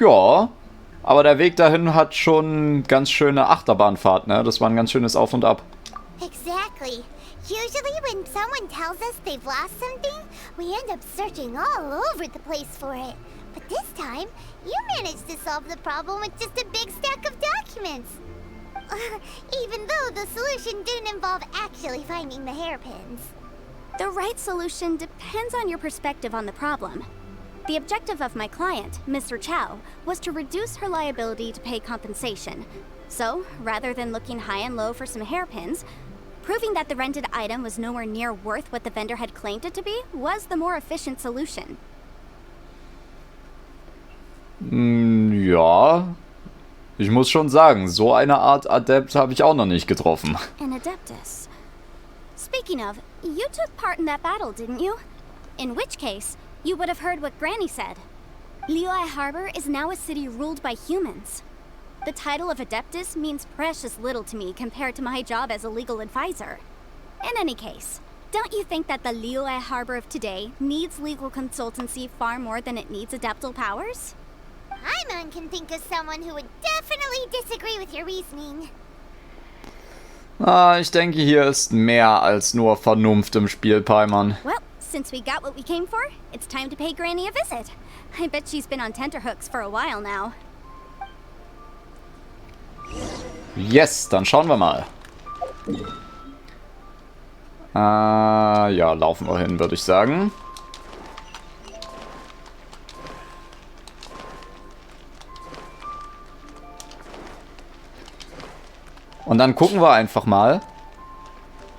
Ja. Aber der Weg dahin hat schon ganz schöne Achterbahnfahrt, ne? Das war ein ganz schönes Auf und Ab. Exactly. Usually when someone tells us they've lost something, we end up searching all over the place for it. But this time, you managed to solve the problem with just a big stack of documents. Even though the solution didn't involve actually finding the hairpins. The right solution depends on your perspective on the problem. The objective of my client, Mr. Chow, was to reduce her liability to pay compensation. So, rather than looking high and low for some hairpins, proving that the rented item was nowhere near worth what the vendor had claimed it to be was the more efficient solution. Ja. Ich muss schon sagen, so eine Art Adept habe ich auch noch nicht getroffen. An Adeptus. Speaking of, you took part in that battle, didn't you? In which case, you would have heard what Granny said. Liyue Harbor is now a city ruled by humans. The title of Adeptus means precious little to me compared to my job as a legal advisor. In any case, don't you think that the Liyue Harbor of today needs legal consultancy far more than it needs adeptal powers? Paimon can think of someone who would definitely disagree with your reasoning. Ich denke, hier ist mehr als nur Vernunft im Spiel, Paimon. Well, since we got what we came for, it's time to pay Granny a visit. I bet she's been on tenterhooks for a while now. Yes, dann schauen wir mal. Ja, laufen wir hin, würde ich sagen. Und dann gucken wir einfach mal,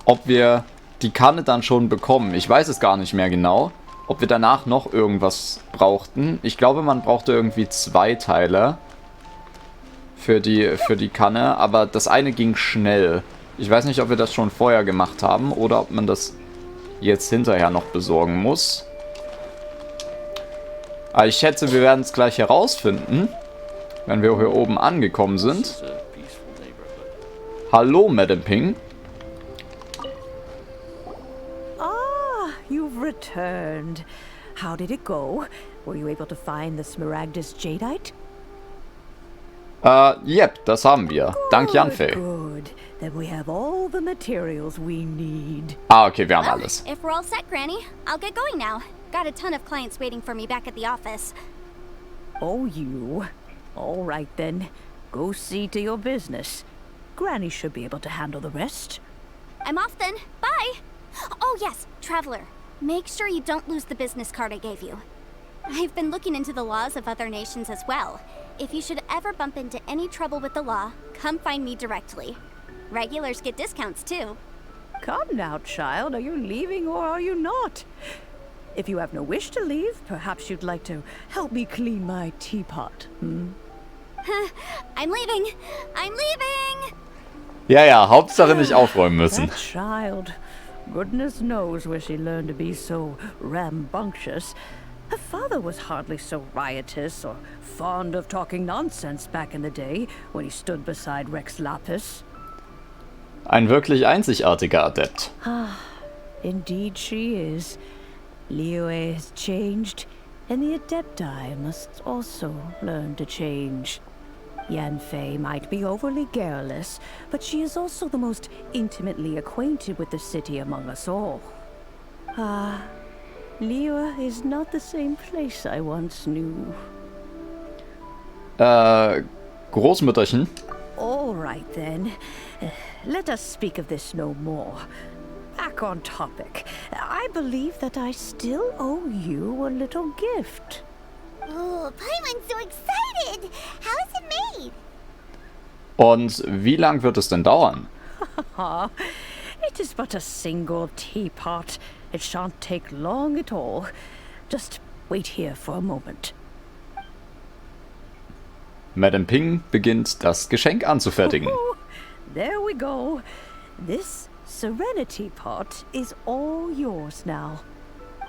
ob wir die Kanne dann schon bekommen. Ich weiß es gar nicht mehr genau, ob wir danach noch irgendwas brauchten. Ich glaube, man brauchte irgendwie 2 Teile für die Kanne, aber das eine ging schnell. Ich weiß nicht, ob wir das schon vorher gemacht haben oder ob man das jetzt hinterher noch besorgen muss. Aber ich schätze, wir werden es gleich herausfinden, wenn wir hier oben angekommen sind. Hallo, Madame Ping. Ah, you've returned. How did it go? Were you able to find the Smaragdus Jadeite? Yep, das haben wir. Dank Yanfei. Good. Then we have all the materials we need. Ah, okay, wir haben Well, alles. if we're all set, Granny, I'll get going now. Got a ton of clients waiting for me back at the office. Oh, you. All right then. Go see to your business. Granny should be able to handle the rest. I'm off then. Bye! Oh yes, Traveler. Make sure you don't lose the business card I gave you. I've been looking into the laws of other nations as well. If you should ever bump into any trouble with the law, come find me directly. Regulars get discounts too. Come now, child. Are you leaving or are you not? If you have no wish to leave, perhaps you'd like to help me clean my teapot, hmm? I'm leaving! I'm leaving! Ja, ja, Hauptsache nicht aufräumen müssen. That child. Goodness knows where she learned to be so rambunctious. Her father was hardly so riotous or fond of talking nonsense back in the day when he stood beside Rex Lapis. Ein wirklich einzigartiger Adept. Indeed she is. Liyue has changed, and the Adepti must also learn to change. Yanfei might be overly garrulous, but she is also the most intimately acquainted with the city among us all. Liyue is not the same place I once knew. Großmütterchen. All right then. Let us speak of this no more. Back on topic. I believe that I still owe you a little gift. Oh, Paimon's so excited! How is it made? Und wie lang wird es denn dauern? It is but a single teapot. It shan't take long at all. Just wait here for a moment. Madame Ping beginnt das Geschenk anzufertigen. There we go. This Serenity pot is all yours now.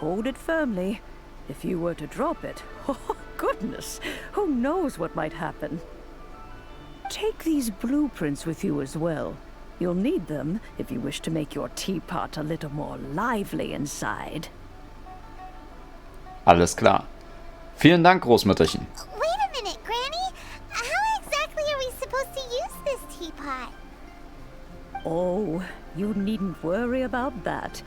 Hold it firmly. If you were to drop it, oh goodness, who knows what might happen. Take these blueprints with you as well. You'll need them if you wish to make your teapot a little more lively inside. Alles klar. Vielen Dank, Großmütterchen. Wait a minute, Granny. How exactly are we supposed to use this teapot? Oh, you needn't worry about that.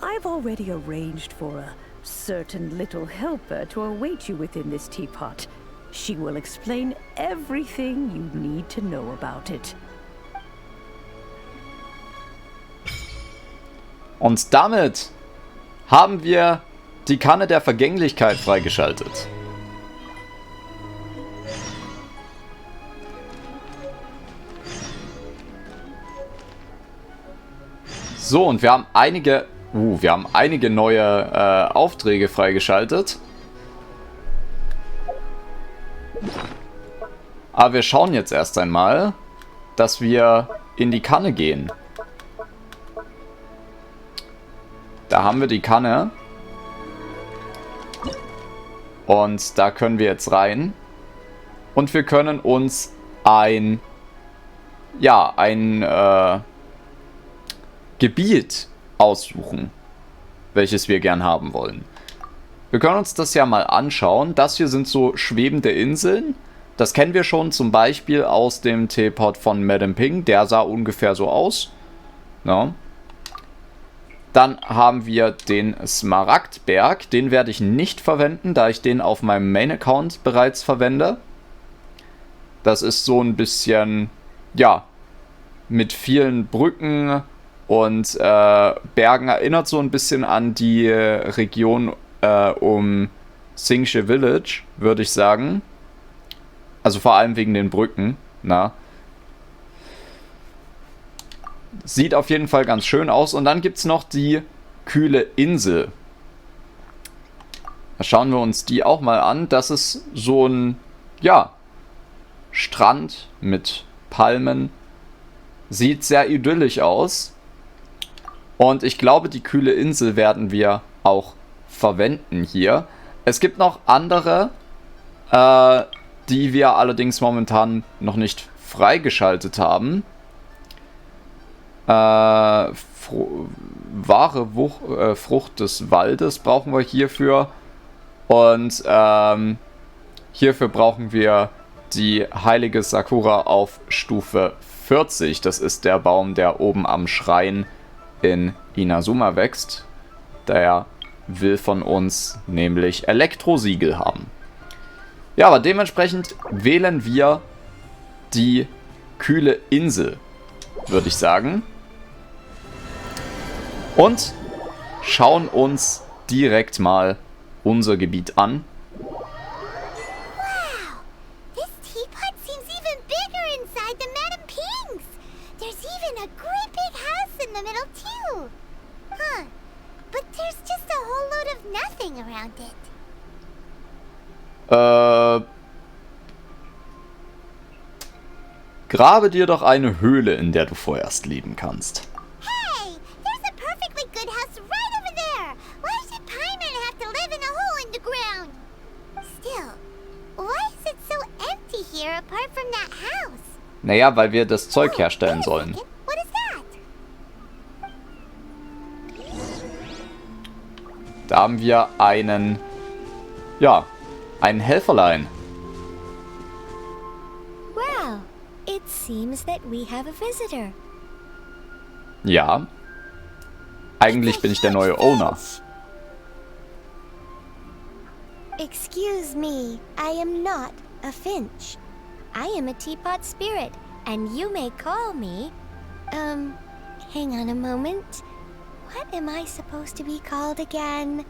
I've already arranged for a certain little helper to await you within this teapot. She will explain everything you need to know about it. Und damit haben wir die Kanne der Vergänglichkeit freigeschaltet. So, und wir haben einige neue Aufträge freigeschaltet. Aber wir schauen jetzt erst einmal, dass wir in die Kanne gehen. Da haben wir die Kanne. Und da können wir jetzt rein. Und wir können uns ein Gebiet aussuchen, welches wir gern haben wollen. Wir können uns das ja mal anschauen. Das hier sind so schwebende Inseln. Das kennen wir schon zum Beispiel aus dem Teleport von Madame Ping. Der sah ungefähr so aus. Ja. Dann haben wir den Smaragdberg. Den werde ich nicht verwenden, da ich den auf meinem Main-Account bereits verwende. Das ist so ein bisschen, ja, mit vielen Brücken und Bergen, erinnert so ein bisschen an die Region um Singshe Village, würde ich sagen. Also vor allem wegen den Brücken. Na. Sieht auf jeden Fall ganz schön aus. Und dann gibt es noch die kühle Insel. Da schauen wir uns die auch mal an. Das ist so ein, ja, Strand mit Palmen. Sieht sehr idyllisch aus. Und ich glaube, die kühle Insel werden wir auch verwenden hier. Es gibt noch andere, die wir allerdings momentan noch nicht freigeschaltet haben. Wahre Frucht des Waldes brauchen wir hierfür. Und hierfür brauchen wir die heilige Sakura auf Stufe 40. Das ist der Baum, der oben am Schrein in Inazuma wächst. Der will von uns nämlich Elektrosiegel haben. Ja, aber dementsprechend wählen wir die kühle Insel, würde ich sagen. Und schauen uns direkt mal unser Gebiet an. Wow! This teapot seems even bigger inside than Madame Ping's. There's even a great big house in the middle too. Huh. But there's just a whole load of nothing around it. Grabe dir doch eine Höhle, in der du vorerst leben kannst. Hey! There's a perfectly good house right over there! Why should Paimon have to live in a hole in the ground? Still, why is it so empty here apart from that house? Naja, weil wir das Zeug herstellen sollen. What is that? Da haben wir einen, ja, ein Helferlein. Well, it seems that we have a visitor. Ja. Eigentlich bin ich der neue Owner. Excuse me, I am not a finch. I am a teapot spirit, and you may call me... hang on a moment. What am I supposed to be called again?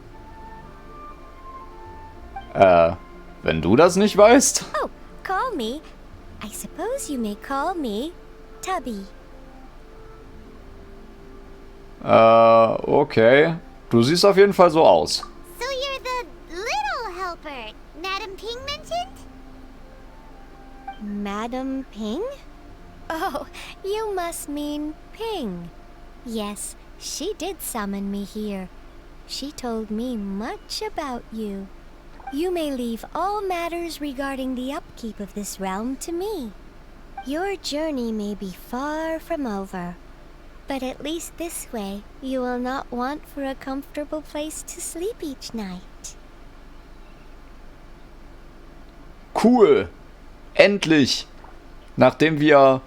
Wenn du das nicht weißt. Oh, call me. I suppose you may call me Tubby. Okay. Du siehst auf jeden Fall so aus. So you're the little helper Madame Ping mentioned? Madam Ping? Oh, you must mean Ping. Yes, she did summon me here. She told me much about you. You may leave all matters regarding the upkeep of this realm to me. Your journey may be far from over, but at least this way you will not want for a comfortable place to sleep each night. Cool. Endlich. Nachdem wir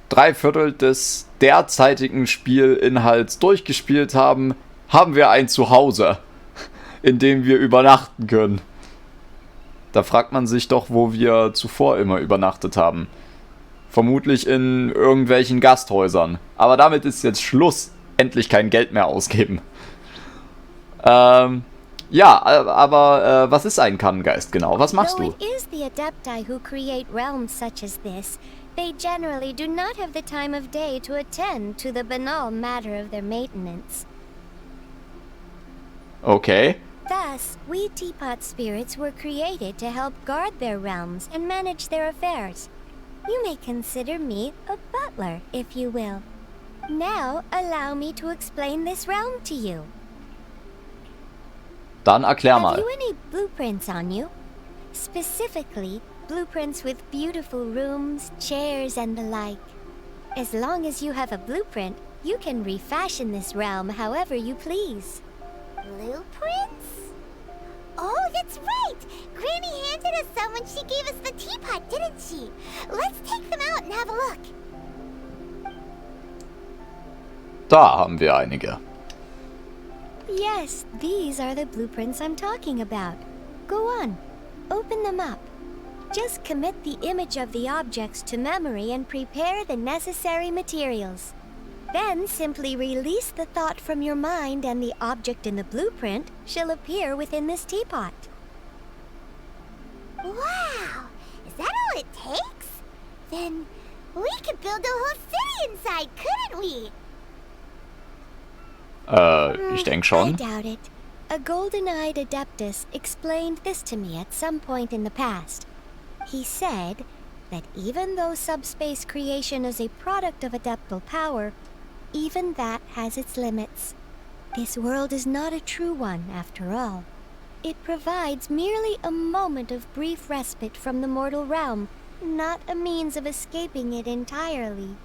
3/4 des derzeitigen Spielinhalts durchgespielt haben, haben wir ein Zuhause, in dem wir übernachten können. Da fragt man sich doch, wo wir zuvor immer übernachtet haben. Vermutlich in irgendwelchen Gasthäusern. Aber damit ist jetzt Schluss. Endlich kein Geld mehr ausgeben. Ja, aber was ist ein Kannengeist genau? Was machst Though du? it is the Adepti who create realms such as this, they generally do not have the time of day to attend to the banal matter of their maintenance. Okay. Thus, we teapot spirits were created to help guard their realms and manage their affairs. You may consider me a butler, if you will. Now, allow me to explain this realm to you. Dann erklär Have mal. you any blueprints on you? Specifically, blueprints with beautiful rooms, chairs, and the like. As long as you have a blueprint, you can refashion this realm however you please. Blueprints? Oh, that's right! Granny handed us some when she gave us the teapot, didn't she? Let's take them out and have a look. Da haben wir einige. Yes, these are the blueprints I'm talking about. Go on, open them up. Just commit the image of the objects to memory and prepare the necessary materials. Then simply release the thought from your mind and the object in the blueprint shall appear within this teapot. Wow! Is that all it takes? Then we could build a whole city inside, couldn't we? Ich denke I schon. doubt it. A golden-eyed adeptus explained this to me at some point in the past. He said that even though subspace creation is a product of adeptal power, even that has its limits. This world is not a true one, after all. It provides merely a moment of brief respite from the mortal realm, not a means of escaping it entirely.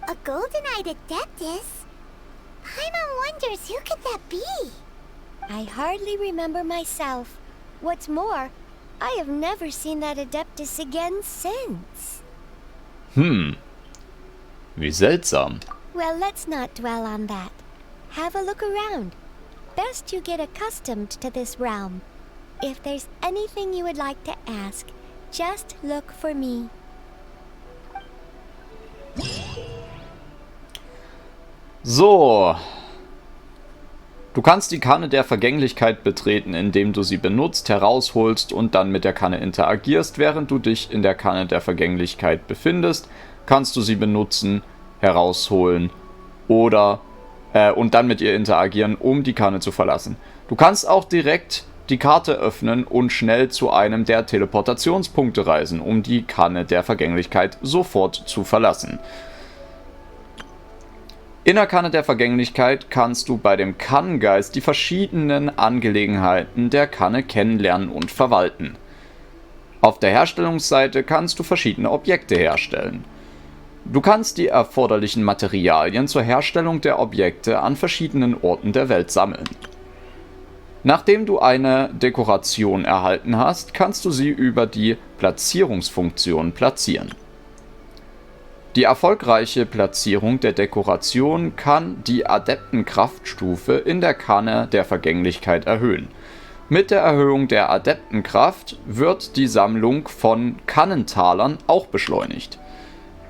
A golden-eyed adeptus? Paimon wonders who could that be? I hardly remember myself. What's more, I have never seen that adeptus again since. Wie seltsam. Well, let's not dwell on that. Have a look around. best you get accustomed to this realm. If there's anything you would like to ask, just look for me. So. Du kannst die Kanne der Vergänglichkeit betreten, indem du sie benutzt, herausholst und dann mit der Kanne interagierst. Während du dich in der Kanne der Vergänglichkeit befindest, kannst du sie benutzen, herausholen oder und dann mit ihr interagieren, um die Kanne zu verlassen. Du kannst auch direkt die Karte öffnen und schnell zu einem der Teleportationspunkte reisen, um die Kanne der Vergänglichkeit sofort zu verlassen. In der Kanne der Vergänglichkeit kannst du bei dem Kannengeist die verschiedenen Angelegenheiten der Kanne kennenlernen und verwalten. Auf der Herstellungsseite kannst du verschiedene Objekte herstellen. Du kannst die erforderlichen Materialien zur Herstellung der Objekte an verschiedenen Orten der Welt sammeln. Nachdem du eine Dekoration erhalten hast, kannst du sie über die Platzierungsfunktion platzieren. Die erfolgreiche Platzierung der Dekoration kann die Adeptenkraftstufe in der Kanne der Vergänglichkeit erhöhen. Mit der Erhöhung der Adeptenkraft wird die Sammlung von Kannentalern auch beschleunigt.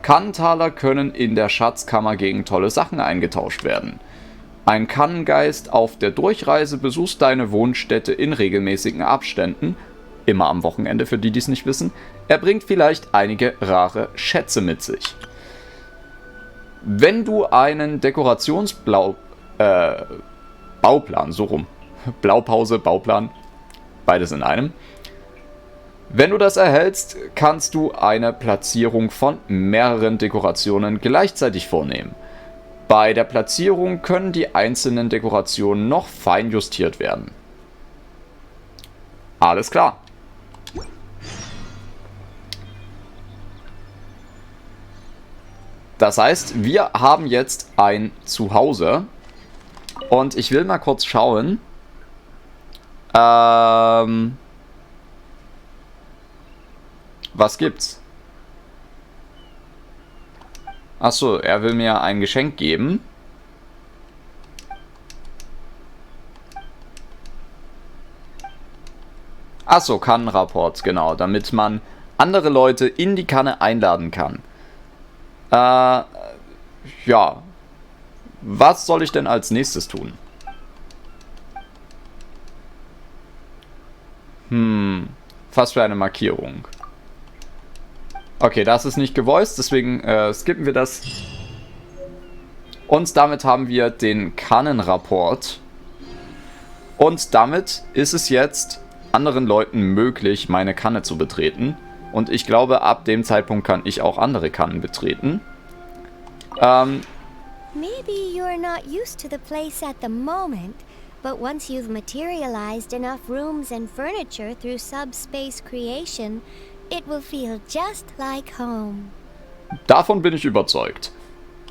Kannentaler können in der Schatzkammer gegen tolle Sachen eingetauscht werden. Ein Kannengeist auf der Durchreise besucht deine Wohnstätte in regelmäßigen Abständen, immer am Wochenende für die, die es nicht wissen. Er bringt vielleicht einige rare Schätze mit sich. Wenn du einen Bauplan, so rum, Blaupause, Bauplan, beides in einem. Wenn du das erhältst, kannst du eine Platzierung von mehreren Dekorationen gleichzeitig vornehmen. Bei der Platzierung können die einzelnen Dekorationen noch fein justiert werden. Alles klar. Das heißt, wir haben jetzt ein Zuhause. Und ich will mal kurz schauen. Was gibt's? Achso, er will mir ein Geschenk geben. Achso, Kannenrapport, genau. Damit man andere Leute in die Kanne einladen kann. Ja. Was soll ich denn als nächstes tun? Was für eine Markierung. Okay, das ist nicht gevoiced, deswegen skippen wir das. Und damit haben wir den Kannenrapport. Und damit ist es jetzt anderen Leuten möglich, meine Kanne zu betreten. Und ich glaube, ab dem Zeitpunkt kann ich auch andere Kannen betreten. Maybe you're not used to the place at the moment, but once you've materialized enough rooms and furniture through subspace creation, it will feel just like home. Davon bin ich überzeugt.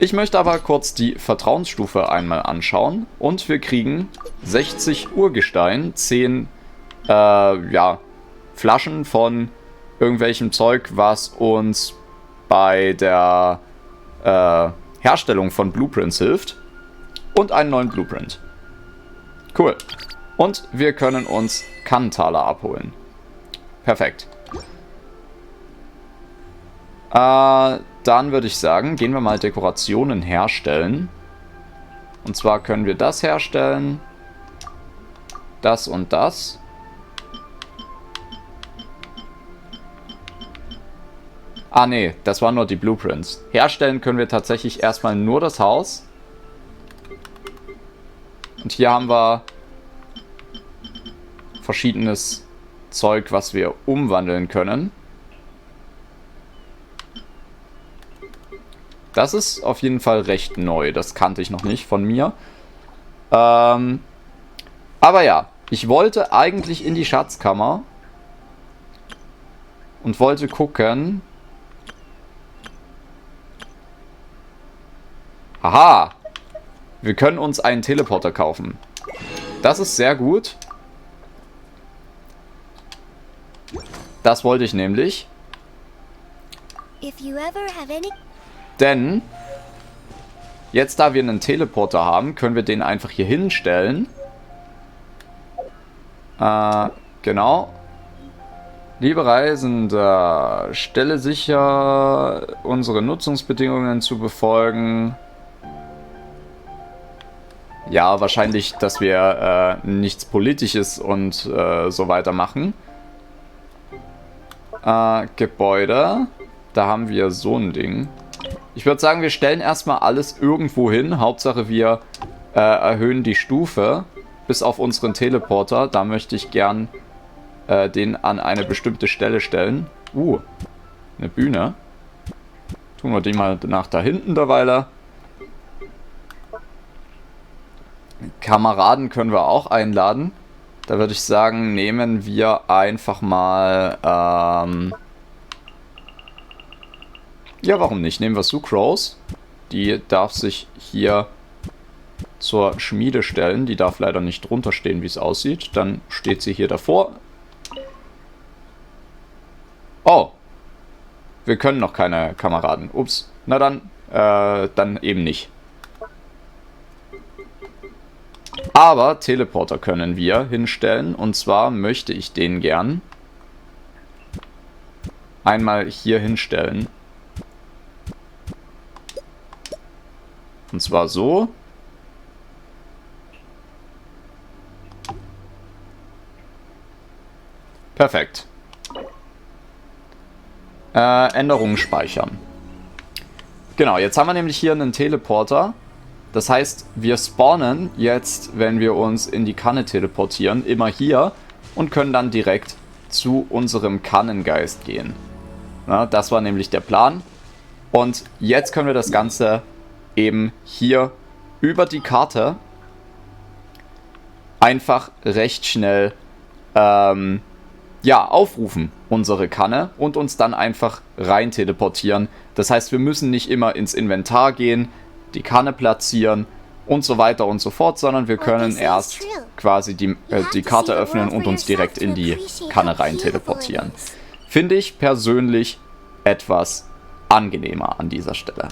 Ich möchte aber kurz die Vertrauensstufe einmal anschauen. Und wir kriegen 60 Urgestein, 10 Flaschen von irgendwelchem Zeug, was uns bei der Herstellung von Blueprints hilft. Und einen neuen Blueprint. Cool. Und wir können uns Kannentaler abholen. Perfekt. Dann würde ich sagen, gehen wir mal Dekorationen herstellen. Und zwar können wir das herstellen. Das und das. Ah nee, das waren nur die Blueprints. Herstellen können wir tatsächlich erstmal nur das Haus. Und hier haben wir verschiedenes Zeug, was wir umwandeln können. Das ist auf jeden Fall recht neu. Das kannte ich noch nicht von mir. Aber ja, ich wollte eigentlich in die Schatzkammer. Und wollte gucken. Haha! Wir können uns einen Teleporter kaufen. Das ist sehr gut. Das wollte ich nämlich. Denn jetzt, da wir einen Teleporter haben, können wir den einfach hier hinstellen. Genau. Liebe Reisende, stelle sicher, unsere Nutzungsbedingungen zu befolgen. Ja, wahrscheinlich, dass wir nichts Politisches und so weiter machen. Gebäude. Da haben wir so ein Ding. Ich würde sagen, wir stellen erstmal alles irgendwo hin. Hauptsache, wir erhöhen die Stufe bis auf unseren Teleporter. Da möchte ich gern den an eine bestimmte Stelle stellen. Eine Bühne. Tun wir die mal nach da hinten derweil. Kameraden können wir auch einladen. Da würde ich sagen, nehmen wir einfach mal... ja, warum nicht? Nehmen wir Sucrose. Die darf sich hier zur Schmiede stellen. Die darf leider nicht drunter stehen, wie es aussieht. Dann steht sie hier davor. Oh. Wir können noch keine Kameraden. Ups. Na dann eben nicht. Aber Teleporter können wir hinstellen. Und zwar möchte ich den gern einmal hier hinstellen. Und zwar so. Perfekt. Änderungen speichern. Genau, jetzt haben wir nämlich hier einen Teleporter. Das heißt, wir spawnen jetzt, wenn wir uns in die Kanne teleportieren, immer hier und können dann direkt zu unserem Kannengeist gehen. Ja, das war nämlich der Plan. Und jetzt können wir das Ganze eben hier über die Karte einfach recht schnell aufrufen, unsere Kanne, und uns dann einfach rein teleportieren. Das heißt, wir müssen nicht immer ins Inventar gehen, die Kanne platzieren und so weiter und so fort, sondern wir können erst quasi die Karte öffnen und uns direkt in die Kanne rein teleportieren. Finde ich persönlich etwas angenehmer an dieser Stelle.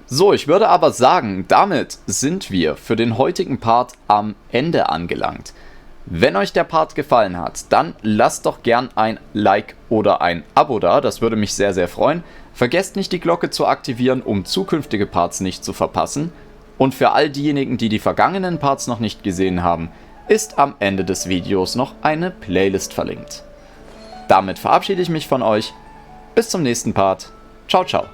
So, ich würde aber sagen, damit sind wir für den heutigen Part am Ende angelangt. Wenn euch der Part gefallen hat, dann lasst doch gern ein Like oder ein Abo da, das würde mich sehr, sehr freuen. Vergesst nicht, die Glocke zu aktivieren, um zukünftige Parts nicht zu verpassen. Und für all diejenigen, die die vergangenen Parts noch nicht gesehen haben, ist am Ende des Videos noch eine Playlist verlinkt. Damit verabschiede ich mich von euch. Bis zum nächsten Part. Ciao, ciao.